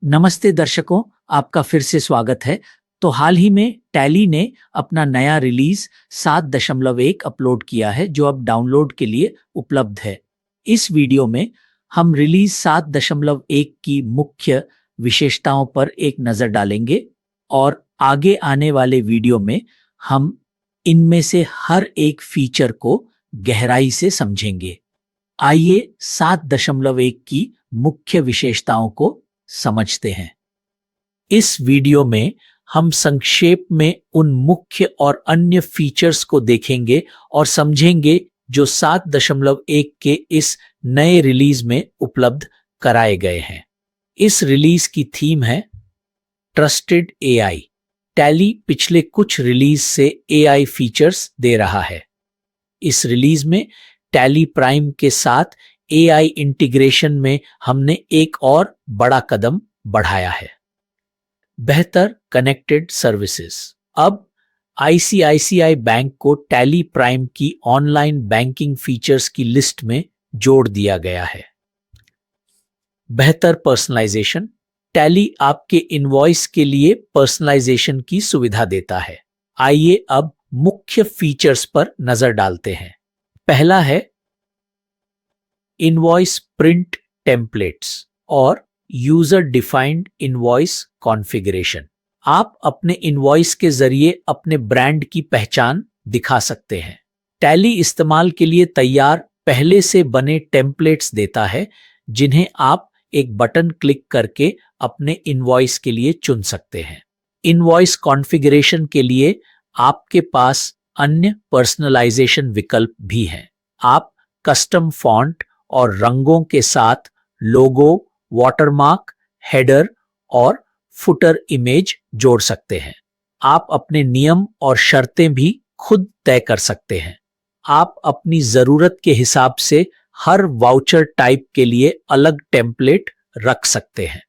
नमस्ते दर्शकों, आपका फिर से स्वागत है। तो हाल ही में टैली ने अपना नया रिलीज 7.1 अपलोड किया है जो अब डाउनलोड के लिए उपलब्ध है। इस वीडियो में हम रिलीज 7.1 की मुख्य विशेषताओं पर एक नज़र डालेंगे और आगे आने वाले वीडियो में हम इनमें से हर एक फीचर को गहराई से समझेंगे। आइए 7.1 की मुख्य विशेषताओं को समझते हैं। इस वीडियो में हम संक्षेप में उन मुख्य और अन्य फीचर्स को देखेंगे और समझेंगे जो 7.1 के इस नए रिलीज में उपलब्ध कराए गए हैं। इस रिलीज की थीम है ट्रस्टेड एआई। टैली पिछले कुछ रिलीज से एआई फीचर्स दे रहा है। इस रिलीज में टैली प्राइम के साथ एआई इंटीग्रेशन में हमने एक और बड़ा कदम बढ़ाया है। बेहतर कनेक्टेड सर्विसेज। अब आईसीआईसीआई बैंक को टैली प्राइम की ऑनलाइन बैंकिंग फीचर्स की लिस्ट में जोड़ दिया गया है। बेहतर पर्सनलाइजेशन। टैली आपके इनवॉइस के लिए पर्सनलाइजेशन की सुविधा देता है। आइए अब मुख्य फीचर्स पर नजर डालते हैं। पहला है इनवॉइस प्रिंट टेम्पलेट्स और यूजर डिफाइंड इनवॉइस कॉन्फ़िगरेशन। आप अपने इनवॉइस के जरिए अपने ब्रांड की पहचान दिखा सकते हैं। टैली इस्तेमाल के लिए तैयार पहले से बने टेम्पलेट्स देता है जिन्हें आप एक बटन क्लिक करके अपने इनवॉइस के लिए चुन सकते हैं। इनवॉइस कॉन्फ़िगरेशन के लिए आपके पास अन्य पर्सनलाइजेशन विकल्प भी हैं। आप कस्टम फॉन्ट और रंगों के साथ लोगो, वाटरमार्क, हेडर और फुटर इमेज जोड़ सकते हैं। आप अपने नियम और शर्तें भी खुद तय कर सकते हैं। आप अपनी जरूरत के हिसाब से हर वाउचर टाइप के लिए अलग टेम्पलेट रख सकते हैं।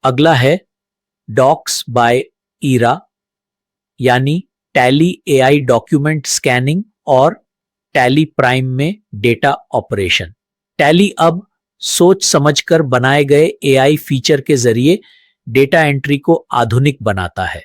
अगला है डॉक्स बाय ईरा, यानी टैली एआई डॉक्यूमेंट स्कैनिंग और टैली प्राइम में डेटा ऑपरेशन। टैली अब सोच समझकर बनाए गए एआई फीचर के जरिए डेटा एंट्री को आधुनिक बनाता है।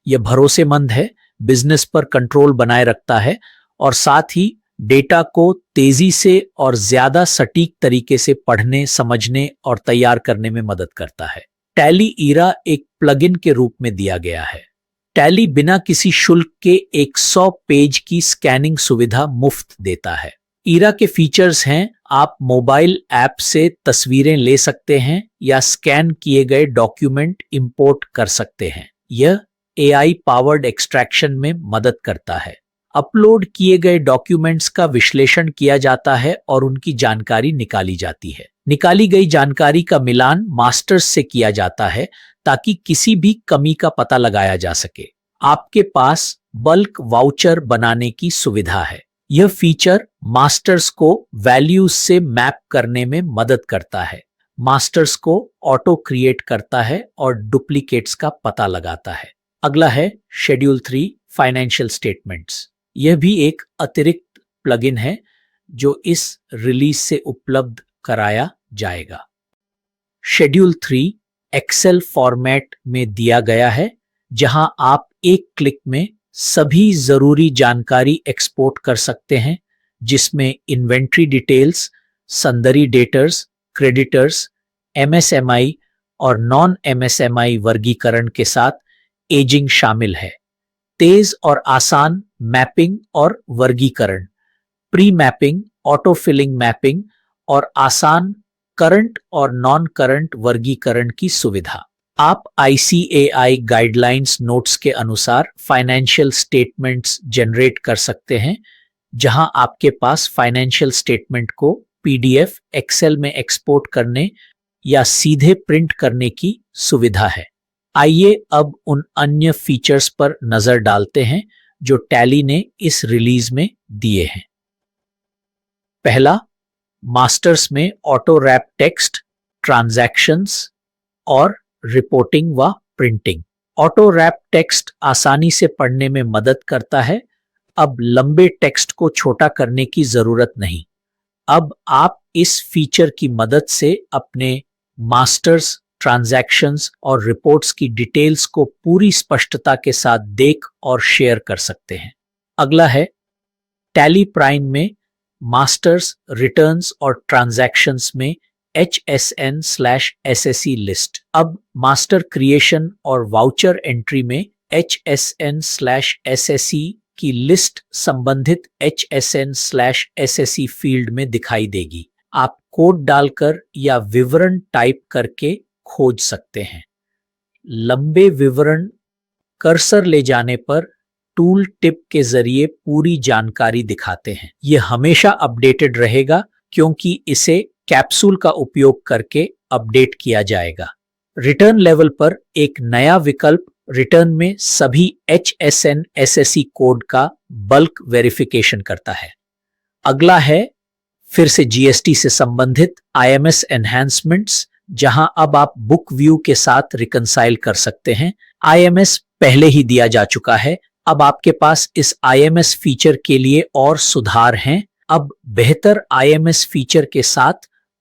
यह भरोसेमंद है, बिजनेस पर कंट्रोल बनाए रखता है और साथ ही डेटा को तेजी से और ज्यादा सटीक तरीके से पढ़ने, समझने और तैयार करने में मदद करता है। टैली ईरा एक प्लगइन के रूप में दिया गया है। टैली बिना किसी शुल्क के 100 पेज की स्कैनिंग सुविधा मुफ्त देता है। ईरा के फीचर्स हैं, आप मोबाइल ऐप से तस्वीरें ले सकते हैं या स्कैन किए गए डॉक्यूमेंट इंपोर्ट कर सकते हैं। यह एआई पावर्ड एक्सट्रैक्शन में मदद करता है। अपलोड किए गए डॉक्यूमेंट्स का विश्लेषण किया जाता है और उनकी जानकारी निकाली जाती है। निकाली गई जानकारी का मिलान मास्टर्स से किया जाता है ताकि किसी भी कमी का पता लगाया जा सके। आपके पास बल्क वाउचर बनाने की सुविधा है। यह फीचर मास्टर्स को वैल्यूज से मैप करने में मदद करता है। मास्टर्स को ऑटो क्रिएट करता है और डुप्लीकेट्स का पता लगाता है। अगला है शेड्यूल 3 फाइनेंशियल स्टेटमेंट्स। यह भी एक अतिरिक्त प्लगइन है जो इस रिलीज से उपलब्ध कराया जाएगा। शेड्यूल 3 एक्सेल फॉर्मेट में दिया गया है जहां आप एक क्लिक में सभी जरूरी जानकारी एक्सपोर्ट कर सकते हैं, जिसमें inventory details, sundry debtors, creditors, MSME और नॉन एमएसएमई वर्गीकरण के साथ एजिंग शामिल है। तेज और आसान मैपिंग और वर्गीकरण, pre mapping, auto filling mapping और आसान करंट और नॉन करंट वर्गीकरण की सुविधा। आप आईसीएआई गाइडलाइंस नोट्स के अनुसार फाइनेंशियल स्टेटमेंट्स जनरेट कर सकते हैं, जहां आपके पास फाइनेंशियल स्टेटमेंट को पीडीएफ, एक्सेल में एक्सपोर्ट करने या सीधे प्रिंट करने की सुविधा है। आइए अब उन अन्य फीचर्स पर नजर डालते हैं जो टैली ने इस रिलीज में दिए हैं। पहला, मास्टर्स में ऑटो रैप टेक्स्ट, ट्रांजैक्शंस और रिपोर्टिंग व प्रिंटिंग। ऑटो रैप टेक्स्ट आसानी से पढ़ने में मदद करता है। अब लंबे टेक्स्ट को छोटा करने की जरूरत नहीं। अब आप इस फीचर की मदद से अपने मास्टर्स, ट्रांजैक्शंस और रिपोर्ट्स की डिटेल्स को पूरी स्पष्टता के साथ देख और शेयर कर सकते हैं। अगला है टैली प्राइम में मास्टर्स, रिटर्न्स और ट्रांजैक्शंस में HSN/SSE लिस्ट। अब मास्टर क्रिएशन और वाउचर एंट्री में HSN/SSE की लिस्ट संबंधित HSN/SSE फील्ड में दिखाई देगी। आप कोड डालकर या विवरण टाइप करके खोज सकते हैं। लंबे विवरण कर्सर ले जाने पर टूल टिप के जरिए पूरी जानकारी दिखाते हैं। यह हमेशा अपडेटेड रहेगा क्योंकि इसे कैप्सूल का उपयोग करके अपडेट किया जाएगा। रिटर्न लेवल पर एक नया विकल्प रिटर्न में सभी HSN/SSE कोड का बल्क वेरिफिकेशन करता है। अगला है फिर से GST से संबंधित IMS एनहांसमेंट्स, जहां अब आप बुक व्यू के साथ रिकंसाइल कर सकते हैं। IMS पहले ही दिया जा चुका है, अब आपके पास इस IMS फीचर के लिए और सुधार हैं। अब बेहतर IMS फीचर के साथ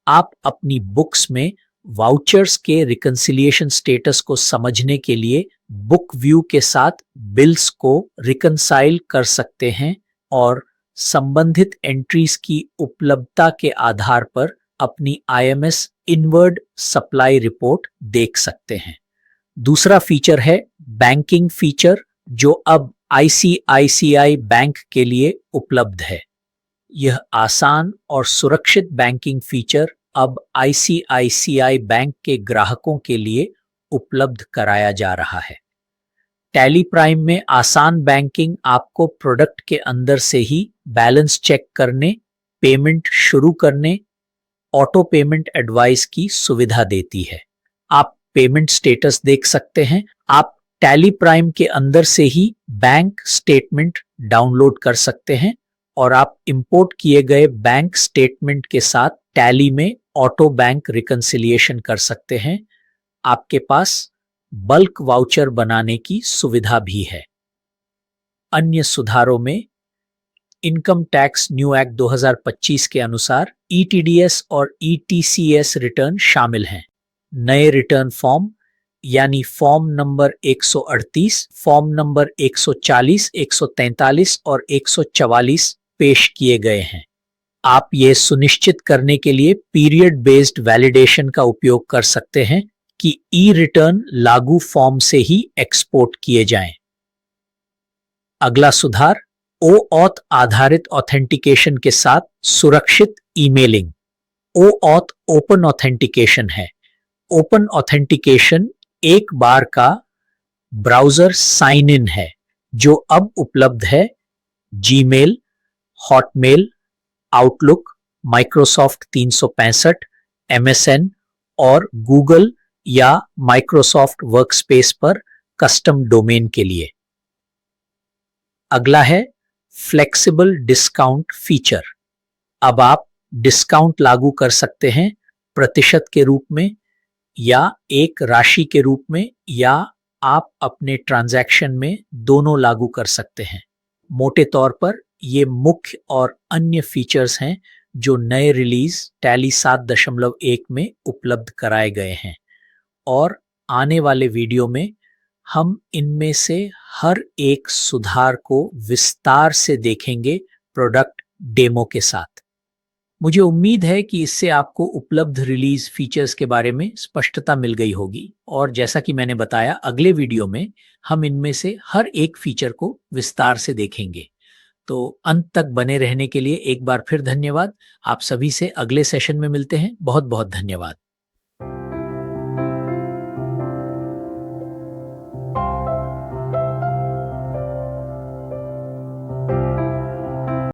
आप अपनी बुक्स में वाउचर्स के रिकंसिलिएशन स्टेटस को समझने के लिए बुक व्यू के साथ बिल्स को रिकंसाइल कर सकते हैं और संबंधित एंट्रीज की उपलब्धता के आधार पर अपनी IMS इनवर्ड सप्लाई रिपोर्ट देख सकते हैं। दूसरा फीचर है बैंकिंग फीचर, जो अब ICICI बैंक के लिए उपलब्ध है। यह आसान और सुरक्षित बैंकिंग फीचर अब ICICI बैंक के ग्राहकों के लिए उपलब्ध कराया जा रहा है। टैली प्राइम में आसान बैंकिंग आपको प्रोडक्ट के अंदर से ही बैलेंस चेक करने, पेमेंट शुरू करने, ऑटो पेमेंट एडवाइस की सुविधा देती है। आप पेमेंट स्टेटस देख सकते हैं। आप टैली प्राइम के अंदर से ही बैंक स्टेटमेंट डाउनलोड कर सकते हैं और आप इंपोर्ट किए गए बैंक स्टेटमेंट के साथ टैली में ऑटो बैंक रिकंसिलिएशन कर सकते हैं। आपके पास बल्क वाउचर बनाने की सुविधा भी है। अन्य सुधारों में इनकम टैक्स न्यू एक्ट 2025 के अनुसार ETDS और ETCS रिटर्न शामिल हैं। नए रिटर्न फॉर्म यानी फॉर्म नंबर 138, फॉर्म नंबर 140, 143 और 144 पेश किए गए हैं। आप ये सुनिश्चित करने के लिए पीरियड बेस्ड वैलिडेशन का उपयोग कर सकते हैं कि रिटर्न लागू फॉर्म से ही एक्सपोर्ट किए जाएं। अगला सुधार OAuth आधारित ऑथेंटिकेशन के साथ सुरक्षित ईमेलिंग। OAuth ओपन ऑथेंटिकेशन है। ओपन ऑथेंटिकेशन एक बार का ब्राउजर साइन इन है, जो अब उपलब्ध है Gmail, Hotmail, outlook, Microsoft 365, MSN और गूगल या माइक्रोसॉफ्ट वर्कस्पेस पर कस्टम डोमेन के लिए। अगला है फ्लेक्सिबल डिस्काउंट फीचर। अब आप डिस्काउंट लागू कर सकते हैं प्रतिशत के रूप में या एक राशि के रूप में, या आप अपने ट्रांजैक्शन में दोनों लागू कर सकते हैं। मोटे तौर पर ये मुख्य और अन्य फीचर्स हैं जो नए रिलीज टैली 7.1 में उपलब्ध कराए गए हैं और आने वाले वीडियो में हम इनमें से हर एक सुधार को विस्तार से देखेंगे प्रोडक्ट डेमो के साथ। मुझे उम्मीद है कि इससे आपको उपलब्ध रिलीज फीचर्स के बारे में स्पष्टता मिल गई होगी और जैसा कि मैंने बताया, अगले वीडियो में हम इनमें से हर एक फीचर को विस्तार से देखेंगे। तो अंत तक बने रहने के लिए एक बार फिर धन्यवाद। आप सभी से अगले सेशन में मिलते हैं। बहुत बहुत धन्यवाद।